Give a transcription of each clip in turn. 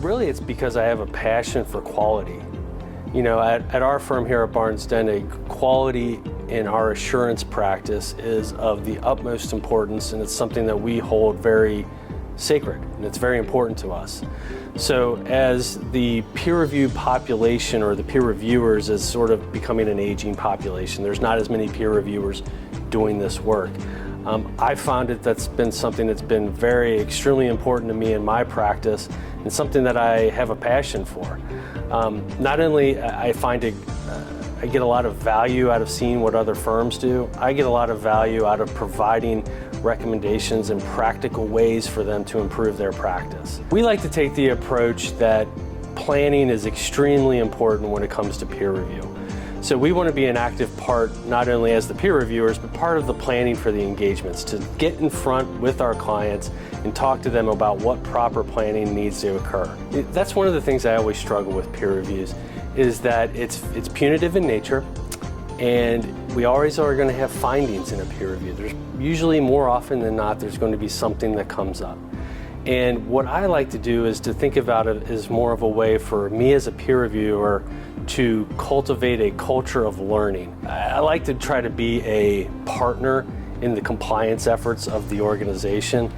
Really, it's because I have a passion for quality. You know, at our firm here at Barnes Dennig, quality in our assurance practice is of the utmost importance, and it's something that we hold very sacred, and it's very important to us. So as the peer review population, or the peer reviewers, is sort of becoming an aging population, there's not as many peer reviewers doing this work. I found that's been something that's been extremely important to me in my practice, and something that I have a passion for. Not only I find I get a lot of value out of seeing what other firms do, I get a lot of value out of providing recommendations and practical ways for them to improve their practice. We like to take the approach that planning is extremely important when it comes to peer review. So we want to be an active part, not only as the peer reviewers, but part of the planning for the engagements, to get in front with our clients and talk to them about what proper planning needs to occur. That's one of the things I always struggle with peer reviews, is that it's punitive in nature, and we always are going to have findings in a peer review. There's usually, more often than not, there's going to be something that comes up. And what I like to do is to think about it as more of a way for me as a peer reviewer to cultivate a culture of learning. I like to try to be a partner in the compliance efforts of the organization.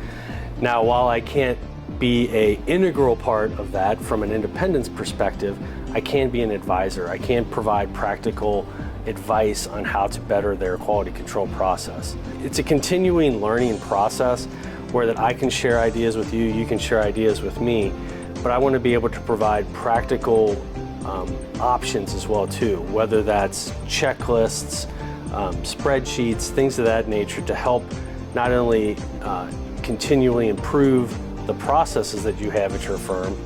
Now, while I can't be an integral part of that from an independence perspective, I can be an advisor. I can provide practical advice on how to better their quality control process. It's a continuing learning process where that I can share ideas with you, you can share ideas with me, but I want to be able to provide practical options as well too, whether that's checklists, spreadsheets, things of that nature, to help not only continually improve the processes that you have at your firm,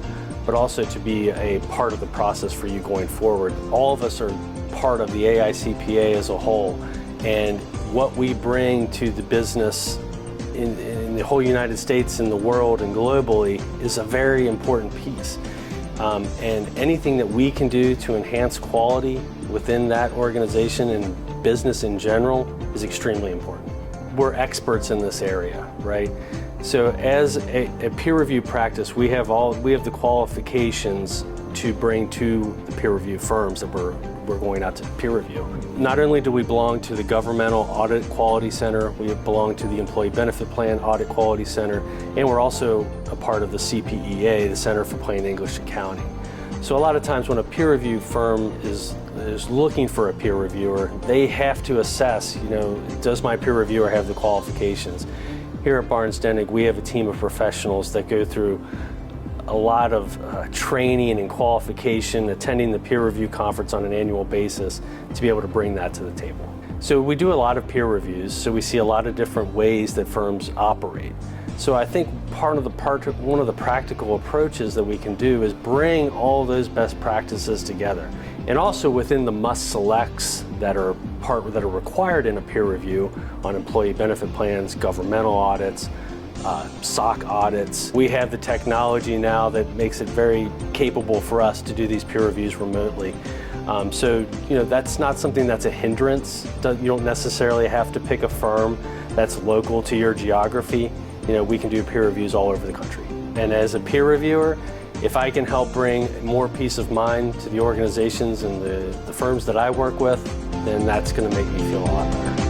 but also to be a part of the process for you going forward. All of us are part of the AICPA as a whole, and what we bring to the business in the whole United States, in the world, and globally is a very important piece. And anything that we can do to enhance quality within that organization and business in general is extremely important. We're experts in this area, right? So as a peer review practice, we have the qualifications to bring to the peer review firms that we're going out to peer review. Not only do we belong to the Governmental Audit Quality Center, we belong to the Employee Benefit Plan Audit Quality Center, and we're also a part of the CPA, the Center for Plain English Accounting. So a lot of times when a peer review firm is looking for a peer reviewer, they have to assess, you know, does my peer reviewer have the qualifications? Here at Barnes Dennig, we have a team of professionals that go through a lot of training and qualification, attending the peer review conference on an annual basis to be able to bring that to the table. So we do a lot of peer reviews, so we see a lot of different ways that firms operate. So I think one of the practical approaches that we can do is bring all those best practices together. And also within the must-selects that are required in a peer review on employee benefit plans, governmental audits, SOC audits. We have the technology now that makes it very capable for us to do these peer reviews remotely. So, you know, that's not something that's a hindrance. You don't necessarily have to pick a firm that's local to your geography. You know, we can do peer reviews all over the country. And as a peer reviewer, if I can help bring more peace of mind to the organizations and the firms that I work with, then that's going to make me feel a lot better.